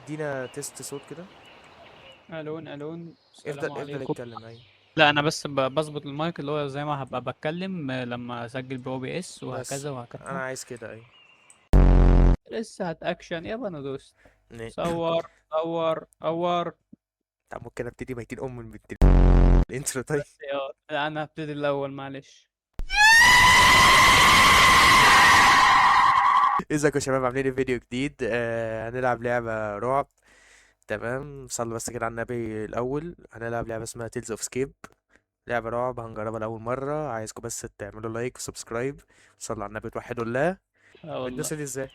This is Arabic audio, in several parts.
تدينا تيست صوت كده. الون الون، افضل السلام افضل عليكم. اتكلم. ايوه لا انا بس بظبط المايك اللي هو زي ما هبقى بتكلم لما اسجل بي او بي اس بس وهكذا وهكذا. انا عايز كده. ايوه لسه هتاكشن يابا انا دوست. ن- صور صور صور. طب ممكن ابتدي ميتين من بنت الانترو طيب. بس لا، انا هبتدي الاول معلش. ازيكم يا شباب؟ عاملين ايه؟ فيديو جديد. هنلعب لعبة رعب. تمام، صلوا بس كده على النبي الاول. هنلعب لعبة اسمها تيلز اوف سكيب. لعبة رعب هنجربها لأول مرة. عايزكم بس تعملوا لايك وسبسكرايب. صلوا على النبي، توحدوا الله. اه والله. بتدوس دي ازاي؟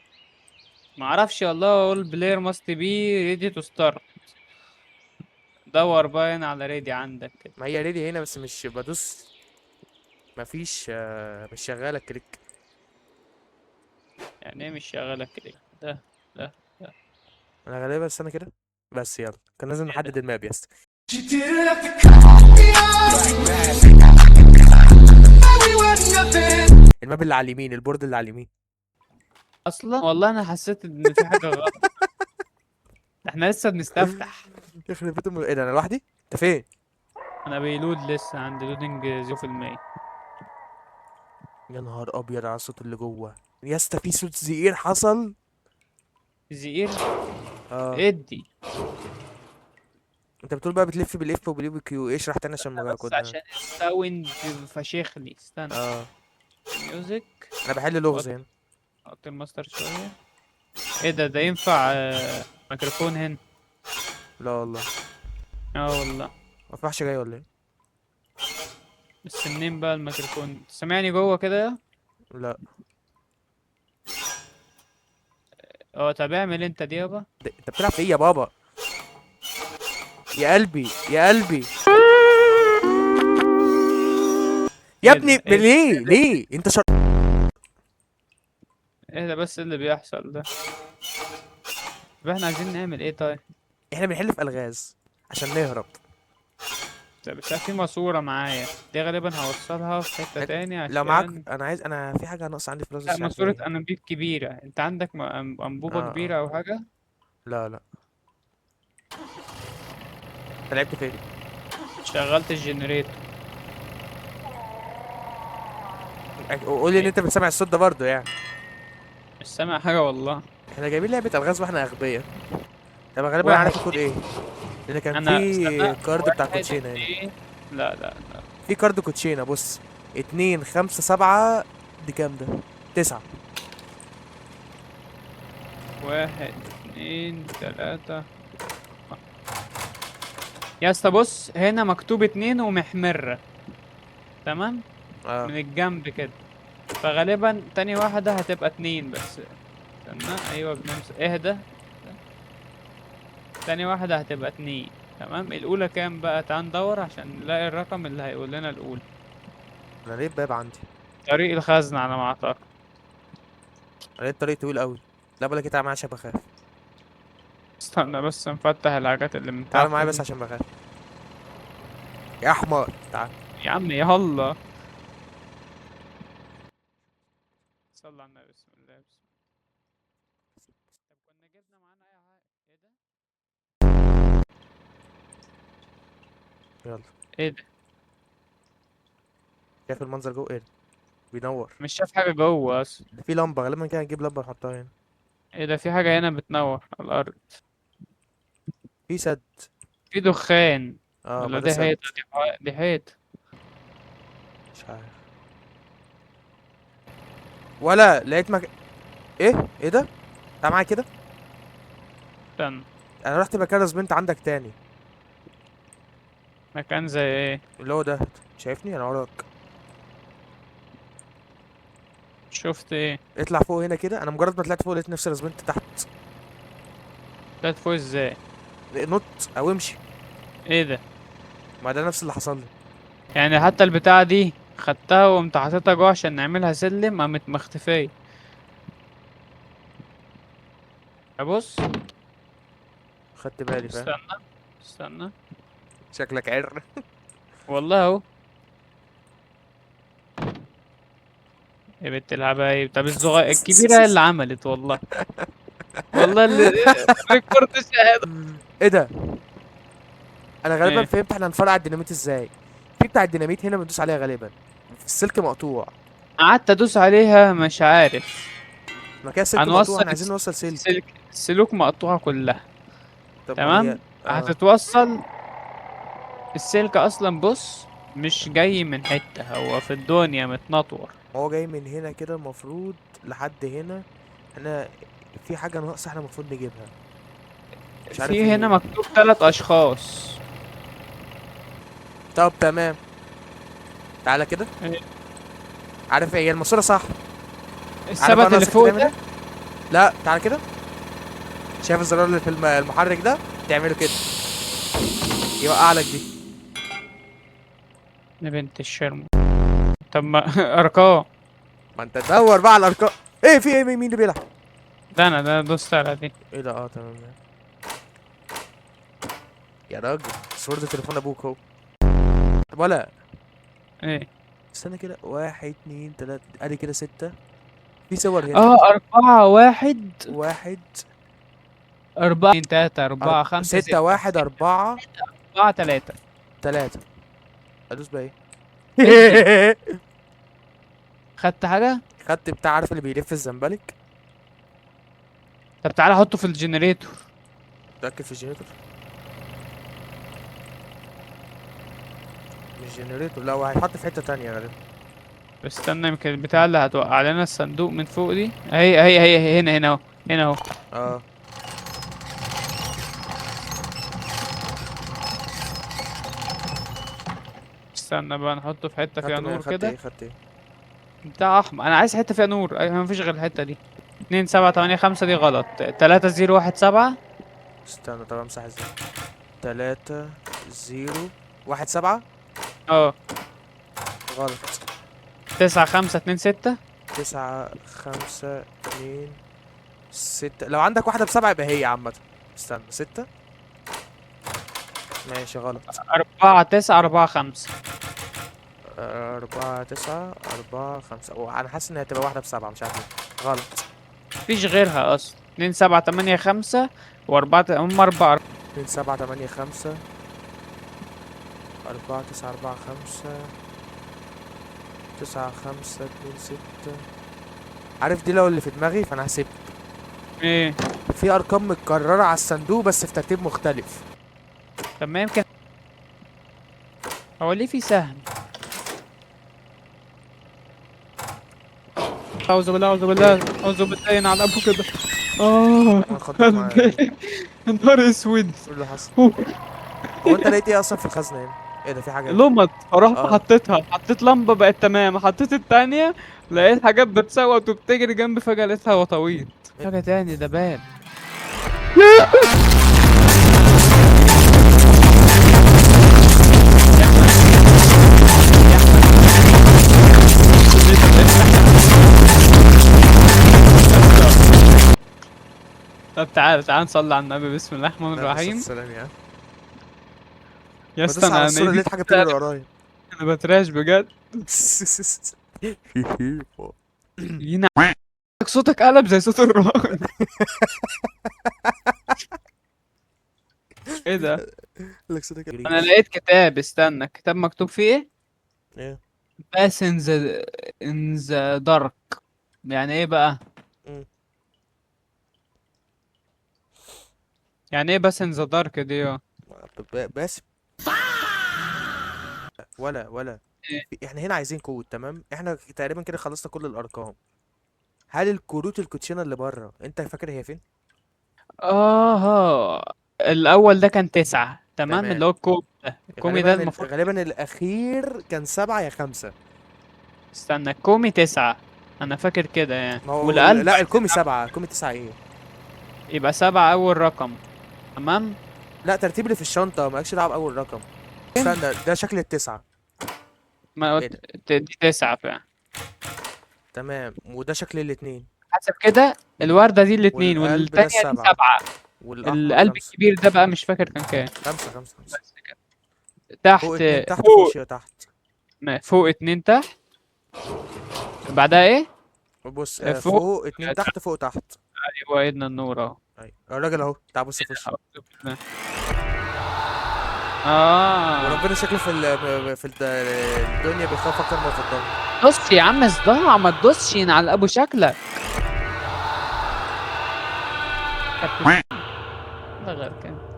ما اعرفش والله، اقول بلاير ماست بي ريدي تو ستارت. دور باين على ريدي عندك كده. ما هي ريدي هنا بس مش بدوس. مفيش مش شغالة كليك. يعني ايه مش شغاله كده؟ ده ده. انا غالبا استنى كده. بس يلا، كان لازم ايه ده؟ نحدد الماب يا اسطى. الماب اللي على اليمين، البورد اللي على اليمين. اصلا والله انا حسيت ان في حاجه غلط. ده احنا لسه بنستفتح. يخرب بيت ايه ده؟ انا لوحدي؟ انت فين؟ انا بيلود لسه عندي لودنج 0%. يا نهار ابيض على الصوت اللي جوه. يا اسطى في صوت زئير حصل. زئير. اه. ادي. انت بتقول بقى بتلف بالاف وباليو كيو، اشرح تاني عشان ما بس كنا. عشان الساوند فشيخلي، استنى. اه. ميوزك. انا بحل لغز وطي هنا. وطي الماستر شوية. ايه ده ينفع ميكروفون هنا؟ لا والله. اه والله. ما فرحش جاي ولا ايه؟ بس منين بقى الميكروفون؟ سامعني جوه كده؟ لا. اه طب اعمل انت دي يابا. انت بتلعب في ايه يا بابا؟ يا قلبي يا قلبي. يا ايه ده ابني ايه ده ليه ليه انت ايه ده بس اللي بيحصل ده؟ طب احنا عايزين نعمل ايه طيب؟ احنا بنحل في الغاز عشان نهرب. طب بس في ماسورة معايا، دي غالبا هوصلها في حتة تاني لو معاك، عشان. انا عايز، انا في حاجه ناقصه عندي في الرز لا، مش عارف ماسورة ايه. انابيب كبيرة، انت عندك اه انبوبة اه. كبيرة او حاجة؟ لا لا. انت لعبت فين؟ شغلت الجنريتور. قول لي ان انت بتسمع الصوت ده برضه يعني. مش سامع حاجة والله. احنا جايبين لعبه الغاز واحنا اغبياء. طب غالبا واحد عارف الكود ايه. لان كان انا استنى. في كارد بتاع واحد كوتشينه هنا. اتنين. لا لا لا. في كارد كوتشينه، بص. 2 5 7. دي كام ده؟ 9. واحد اتنين تلاتة. يا اسطى بص، هنا مكتوب اتنين ومحمرة. تمام. اه. من الجنب كده. فغالبا تاني واحدة هتبقى اتنين بس. استنى، ايوه بنمسك اهدى. تاني واحدة هتبقى اتنين. تمام، الأولى كام بقى؟ تعال ندور عشان نلاقي الرقم اللي هيقول لنا الأولى. انا ليه الباب عندي؟ طريق الخزنة على ما أعتقد. انا ليه الطريق طويل قوي؟ لا بقول لك ايه، تعالى معايا عشان بخاف. استنى بس نفتح الحاجات اللي من تعالى تحت معايا بس دي. عشان بخاف. يا حمار تعال. يا عم يلا. صلى على النبي، بسم الله بسم الله. طب كنا جبنا معانا اي حاجه؟ ايه ده؟ يلا. ايه ده؟ شايف المنظر جوه؟ ايه ده؟ بينور. مش شايف حاجه جوه اصلا. ده في لمبه، غالبا كده هنجيب لمبه نحطها هنا. ايه ده؟ في حاجه هنا بتنور على الارض. في سد. في دخان. اه ما ولا ده دي سد. حيطه؟ دي حيطه. مش عارف. ولا لقيت ايه ده؟ تعال معايا كده. استنى. انا رحت مكان رزمنت عندك تاني. مكان زي ايه؟ اللي هو ده. شايفني انا وراك. شفت ايه؟ اطلع فوق هنا كده. انا مجرد ما طلعت فوق لقيت نفسي رزمنت تحت. طلعت فوق ازاي؟ نط او امشي. ايه ده؟ ما ده نفس اللي حصل لي. يعني حتى البتاعه دي خدتها وقمت حاططها جوه عشان نعملها سلم، قامت مختفيه. ابص. خدت بالي فاهم. استنى. استنى. شكلك عر. والله اهو. يا بنت الحبايب، طب الصغير الكبيرة هي اللي عملت والله. والله ريكورد شاهد. ايه ده؟ انا غالبا ايه فهمت احنا هنفرقع الديناميت ازاي. في بتاع الديناميت هنا بندوس عليها غالبا. السلك مقطوع. قعدت ادوس عليها مش عارف. ما كده السلك مقطوع، هنوصل احنا عايزين نوصل سلك. السلوك مقطوعة كلها. طب ما هي. تمام. هتتوصل. السلك اصلا بص، مش جاي من حتة، هو في الدنيا متنطور. هو جاي من هنا كده المفروض لحد هنا. احنا في حاجة ناقصة احنا المفروض نجيبها. مش عارف في هنا ايه. مكتوب 3 اشخاص. طب تمام. تعالى كده. إيه، عارف ايه هي الماسورة صح؟ عارف بقى الثبت اللي ناقصك فوق تعمل ايه؟ ده. لا تعالى كده. شايف الزرار اللي في المحرك ده؟ تعمله كده. يوقع لك دي. يا بنت الشرم. طب ما ارقام. ما انت تدور بقى على الارقام. ايه في ايه؟ مين اللي بيلعب؟ ده انا ده دوست على دي. ايه ده؟ اه تمام. يا راجل صورة تليفون ابوك اهو. طب ولا. ايه. استنى كده، 1 2 3 ادي كده 6. في صور هنا. اه 4 1. 1. 4 2 3 4 5 6 6 1 4 4 3. 3. ادوس بقى ادي. ايه؟ خدت حاجة. خدت بتاع، عارف اللي بيلف الزنبلك؟ طب تعالى حطه في الجنريتور. ركب في الجنريتور. مش جنريتور، لا هو هيتحط في حتة تانية غالبا. استنى، يمكن البتاع اللي هتوقع لنا الصندوق من فوق دي، هي هنا اهو. هنا اهو. اه. استنى بقى نحطه في حتة فيها خدت نور خدت كده. ايه؟ خدت ايه؟ بتاع احمر، انا عايز حتة فيها نور، ايوه مفيش غير الحتة دي. 2 7 8 5 دي غلط. 3 0 1 7. استنى طب امسح ازاي. 3 0 1 7. اه. غلط. 9 5 2 6. 9 5 2 6. لو عندك واحدة ب7 يبقى هي عامة. استنى 6. ماشي غلط. 4 9 4 5. 4 9 4 5. وانا حاسس ان هتبقى واحدة ب7، مش عارف ليه. غلط. مفيش غيرها اصلا. 2 7 8 5 و4 هم 4. 2 7 8 5. 4 9 4 5. 9 5 2 6. عارف دي لو اللي في دماغي فانا هسيب. ايه. في ارقام متكررة على الصندوق بس في ترتيب مختلف. طب ما يمكن. هو ليه في سهم؟ اعوذ بالله اعوذ بالله اعوذ بالله ينعل ابو كده. اه. انا خضت معايا. قلبي. نهار اسود. ايه اللي حصل؟ هو انت لقيت ايه اصلا في الخزنة هنا؟ ايه ده؟ في حاجة هنا. لمط، فرحت اه. حطيتها، حطيت لمبة بقت تمام، حطيت التانية لقيت حاجات بتصوت وبتجري جنبي، فجأة لقيتها وطويل. حاجة تاني ده بان. طب تعال تعال نصلي على النبي، بسم الله الرحمن لا بس الرحيم. السلام يعني. يا اسطى بدوس على انا الصورة ايدي لقيت حاجة بتجري بتتقلب، ورايا. انا بتراش بجد. ينا. صوتك قلب زي صوت الراجل. ايه ده؟ لك صوتك انا جريش. لقيت كتاب، استنى، كتاب مكتوب فيه ايه؟ ايه. باس ان ذا دارك. يعني ايه بقى؟ مم. يعني ايه باس ان ذا دارك دي بس. ولا. إيه؟ احنا هنا عايزين كود، تمام؟ احنا تقريبا كده خلصنا كل الارقام. هل الكروت الكوتشينه اللي بره انت فاكر هي فين؟ الاول ده كان 9 تمام، تمام. اللي هو الكومي ده، الكومي ده المفروض. غالبا الاخير كان 7 يا 5. استنى، الكومي 9. انا فاكر كده يعني، ما هو والقلب لا، عايزين الكومي 7. الكومي 9 ايه؟ يبقى 7 اول رقم. تمام. لا ترتيب اللي في الشنطه مالكش دعوه باول رقم. استنى، ده شكل ال9. ما ايه ده؟ دي 9 فعلا. تمام، وده شكل الاتنين. حسب كده الوردة دي الاتنين والقلب ده والتانية دي ال7. 7. والاحمر القلب 5. الكبير ده بقى مش فاكر كان كام. 5 5 5. بس كده. فوق تحت. 2 تحت، فوق فوق. شويه تحت. فوق 2 تحت. بعدها ايه؟ بص فوق. فوق 2 تحت، فوق تحت. ايوه ايدنا النور اهو. ايوه الراجل اهو، تعال بص في وشي. أعوذ بالله. اه وربنا شكله الدنيا بيخاف اكتر ما في الضلمه. دوس يا عم صداع، ما تدوسش على ابو شكلك. ده غير كده.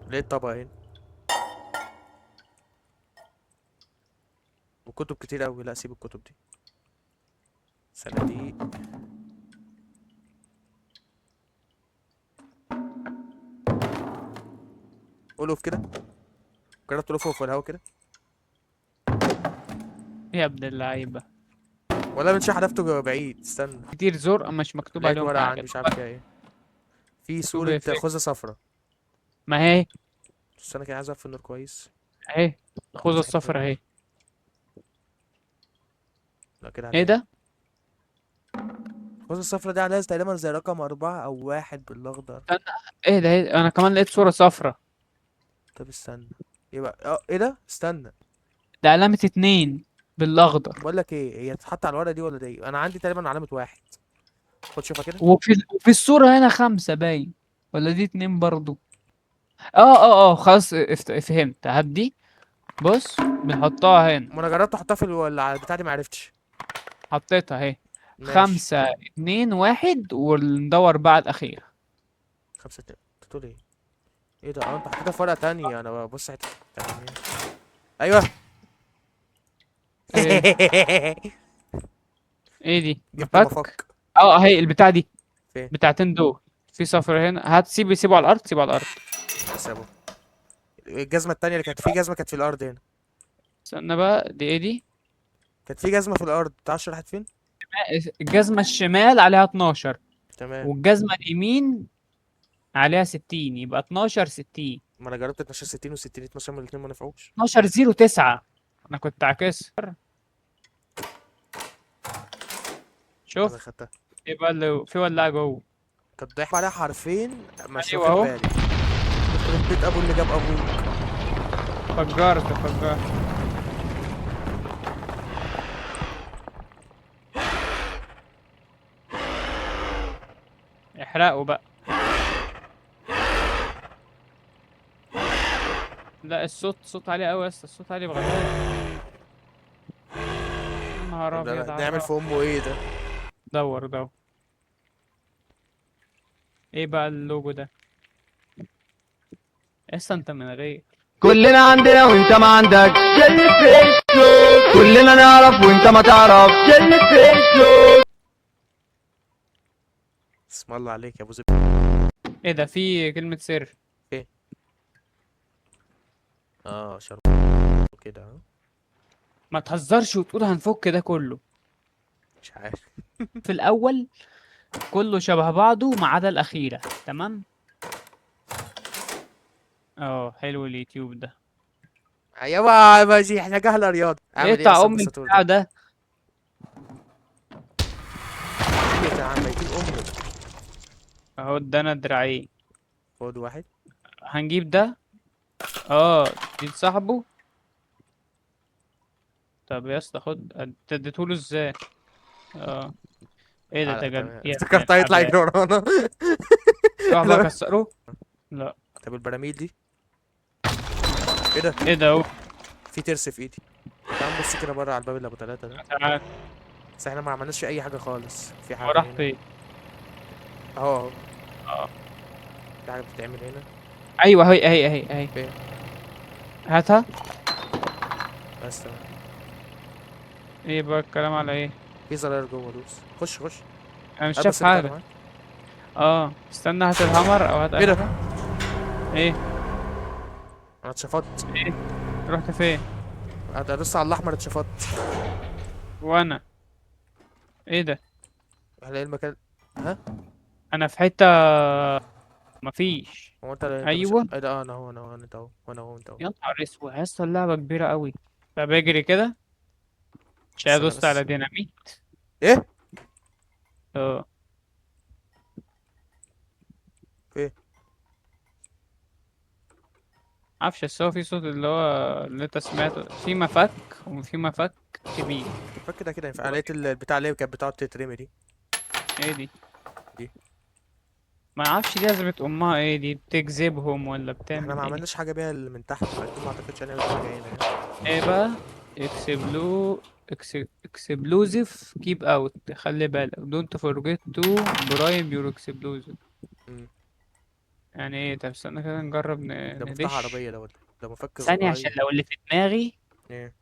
ليه الطبق هنا؟ وكتب كتير قوي، لا سيب الكتب دي. صناديق. قلوف كده. جربت تلفه في الهوا كده؟ يا ابن اللعيبه. ولا من شي حدفته بعيد، استنى. كتير زرق مش مكتوب لقيت عليهم ورقة حاجه. عندي مش عارف فيها ايه. في مكتوب صورة ايه فين؟ خوذة صفرا. ما هي بس انا كده عايز اقف النور كويس. اهي، خذ امسح الصفر الدنيا. اهي. لا كده ايه عليها. ده؟ الخوذة الصفرا دي عليها تقريبا زي رقم 4 أو 1 بالأخضر. استنى. ايه ده؟ إيه ده؟ انا كمان لقيت صورة صفرة. طب استنى. يبقى ايه ده؟ استنى. ده علامة 2 بالاخضر. بقول لك ايه، هي تتحط على الورقة دي ولا دي؟ انا عندي تقريبا علامة 1. خد شوفها كده. وفي الصورة هنا 5 باين، ولا دي 2 برضو؟ اه خلاص فهمت. هدي. بص بنحطها هنا. ما انا جربت احطها في البتاع دي معرفتش. حطيتها اهي. ماشي. 5 2 1 وندور بقى على الأخير. 5 2. انت بتقول ايه؟ ايه ده؟ انت حطيتها في ورقة تانية، انا ببص حتة تانية. ايوه. ايه؟ ايه دي؟ جبت مفك؟ المفك. اهي البتاع دي. فين؟ بتاعتين دول. في صفر هنا، هات سيبه على الأرض، سيبه على الأرض. بس يا ابو. الجزمة التانية اللي كانت في جزمة كانت في الأرض هنا. استنى بقى، دي ايه دي؟ كانت في جزمة في الأرض، متعرفش راحت فين؟ الجزمة الشمال عليها 12، تمام. والجزمة اليمين عليها 60، يبقى 12 60. ما انا جربت 12 60 و60 12 من الاتنين ما نفعوش. 12 0 9. انا كنت عاكسها. انا شوف. خدتها. ايه بقى اللي في ولاعة جوه؟ كانت ضايح عليها حرفين. مش ايوه واخد اهو. بالي. يخرب بيت ابو اللي جاب ابوك. فجرت. احرقوا بقى. لا صوت عالي قوي يا اسطى، الصوت عالي بغباء. يا نهار طب ابيض ده على نعمل الرعب. في امه ايه ده؟ دور. ايه بقى اللوجو ده؟ اصلا انت من غير. كلنا عندنا وانت ما عندك جنة فيسبوك، كلنا نعرف وانت ما تعرف جنة فيسبوك. اسم الله عليك يا ابو زب. ايه ده؟ في كلمة سر. ايه؟ اه شرب كده ها. ما تهزرش وتقول هنفك ده كله. مش عارف. في الاول كله شبه بعضه ما عدا الاخيرة. تمام. حلو اليوتيوب ده. يابا ماشي، احنا جهل رياضة. ايه اعمل ايه بتاع اصلا ام بالساتور البتاع ده؟ ده؟ ايه يا عم ميتين امك. اهو ادانا دراعين. خد واحد. هنجيب ده. دي لصاحبه. طب يا اسطى خد، انت اديتهوله ازاي؟ اه. ايه ده لا تمام، يا ابن افتكرت هيطلع الحلال. يجري ورانا. روح بقى لا. كسره. لا. طب البراميل دي. ايه ده؟ ايه ده اهو. في ترس في ايدي. تعال نبص كده بره على الباب اللي ابو 3 ده. تعال. بس احنا ما عملناش فيه اي حاجة خالص. في هو حاجة راح هنا. فين؟ اهو. اه. في حاجة بتتعمل هنا. ايوه اهي. فين؟ هاتها. بس تمام. ايه بقى الكلام على ايه؟ في زراير جوه، دوس. خش. انا مش هات شايف بس البتاع ده حاجه. معاك. استنى، هات الهامر او هات ايه اي ده؟ حاجه. ايه؟ انا اتشفطت. ايه؟ رحت فين؟ ادوس على الاحمر اتشفطت. وانا. ايه ده؟ هلاقي المكان. ها؟ انا في حته مفيش. هو انت مش ايوه. ايه ده؟ انا هو انت اهو، وانا هو انت اهو. يا نهار اسود يا اسطى، اللعبه كبيره قوي. طب اجري كده. مش استنى دوست بس. على ديناميت. ايه؟ اه. ايه؟ معرفش، بس هو في صوت اللي انت سمعته في مفك، وفي مفك كبير. فاكر كده كده ينفع. أنا لقيت البتاع اللي هي كانت بتقعد تترمي دي. ايه دي؟ دي. ما اعرفش دي لازمة امها ايه، دي بتجذبهم ولا احنا بتعمل ما ايه؟ عملناش حاجة بيها اللي من تحت، فاكيد ما اعتقدش هنعمل حاجة هنا يعني. ايه بقى؟ اكسبلوزيف كيب اوت، خلي بالك دونت فورجيت تو برايم يور اكسبلوزيف. مم. يعني ايه؟ طب استنى كده نجرب ده مفتاح ندش عربية ده ولا ده مفك ثانية، عشان صغير؟ لو اللي في دماغي ايه؟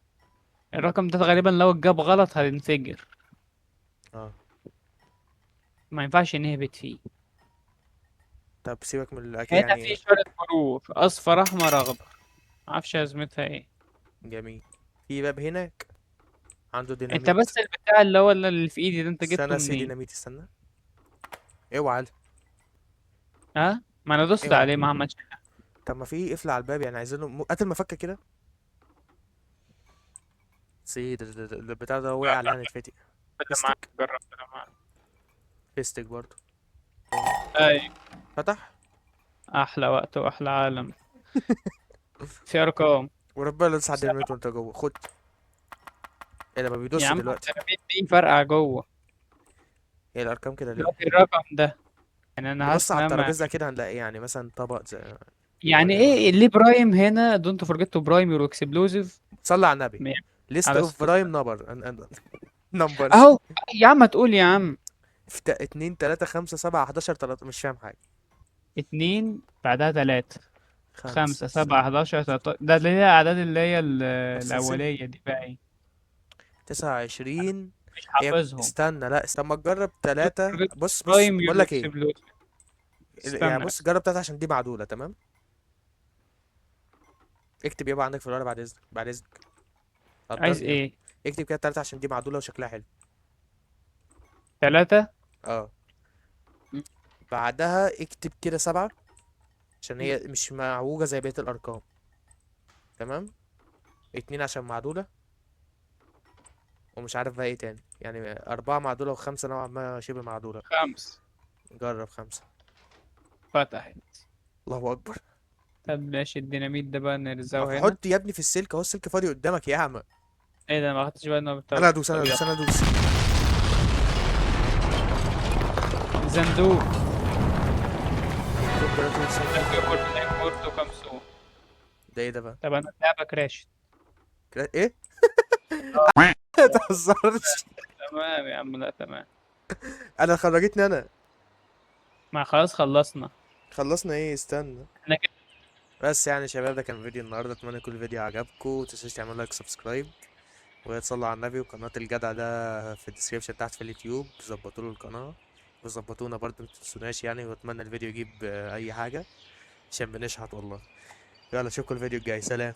الرقم ده غالبا لو اتجاب غلط هتنفجر، اه. ما ينفعش نهبط فيه. طب سيبك من اكيد هنا في يعني. شوية حروف اصفر احمر اخضر، معرفش لازمتها ايه. جميل. في باب هناك عنده انت ديناميت. بس البتاع اللي هو اللي في ايدي ده انت جبته استنى في منين؟ ديناميت، استنى. اوعى. ها، ما انا دوست اوعى. عليه ما عملش. طب ما في قفل على الباب يعني، عايزينه هات المفكة كده. سي البتاع ده وقع عليها نتفتح. بدأ معاك، فيستك. جرب بدأ معاك. فيستك برضو. اي، فتح. احلى وقت واحلى عالم. في ارقام. وربنا لسه على الديناميت سبعة. وانت جوه، خد. ايه ده ما يا بيدوسش عم دلوقتي؟ التلاميذ دي فرقع جوه. هي الارقام كده ليه؟ دلوقتي الرقم ده، يعني انا نبص حاسس على ان انا الترابيزة كده هنلاقي يعني مثلا طبق زي. يعني ورينا ايه بقى. اللي برايم هنا؟ دونت فورجيت تو برايم يور اكسبلوزيف. صلي على النبي. ليست على اوف الصوت. برايم نمبرز. اهو. يا عم تقول يا عم. اتنين تلاتة خمسة سبعة 11 تلاتة، مش فاهم حاجة. اتنين بعدها تلاتة، خمسة خمسة سبعة 11 13، ده اللي هي الأعداد اللي هي السلسلة. الأولية دي بقى ايه؟ 29. مش هي حافظهم. استنى، لا استنى ما تجرب تلاتة، بص بص برايم بقول يور لك ايه. اكسبلوزيف. يعني استنى بص بس. جرب تلاتة عشان دي معدولة تمام. اكتب يابا عندك في الورقة بعد اذنك، بعد اذنك. عايز قدرني يعني. ايه؟ اكتب كده تلاتة عشان دي معدولة وشكلها حلو. تلاتة. اه. بعدها اكتب كده سبعة، عشان هي مش معوجة زي بقية الأرقام. تمام. اتنين عشان معدولة. ومش عارف بقى ايه تاني يعني، أربعة معدولة وخمسة نوعا ما شبه معدولة. خمس. جرب خمسة. فتحت. الله أكبر. طب ماشي، الديناميت ده بقى ما نرزقه هنا. تحط يا ابني في السلك اهو، السلك فاضي قدامك يا عم. ايه ده؟ ما خدتش بالي انه انا ادوس انا طب ادوس انا يلا. ادوس. زندوق. خد كده ادوس. بورتو كامسون. ده ايه ده بقى؟ طب انا اللعبة كراشت. ايه؟ ما تهزرش. تمام يا عم، لا تمام. انا خرجتني انا. ما خلاص خلصنا. خلصنا ايه؟ استنى. احنا كده. بس يعني يا شباب ده كان فيديو النهارده، اتمنى يكون الفيديو عجبكم، متنسوش تعملوا لايك سبسكرايب وتصلوا على النبي. وقناة الجدع ده في الديسكريبشن تحت في اليوتيوب، ظبطوا له القناة وظبطونا برضه متنسوناش يعني. واتمنى الفيديو يجيب اي حاجة عشان بنشحت والله. يلا اشوفكم الفيديو الجاي، سلام.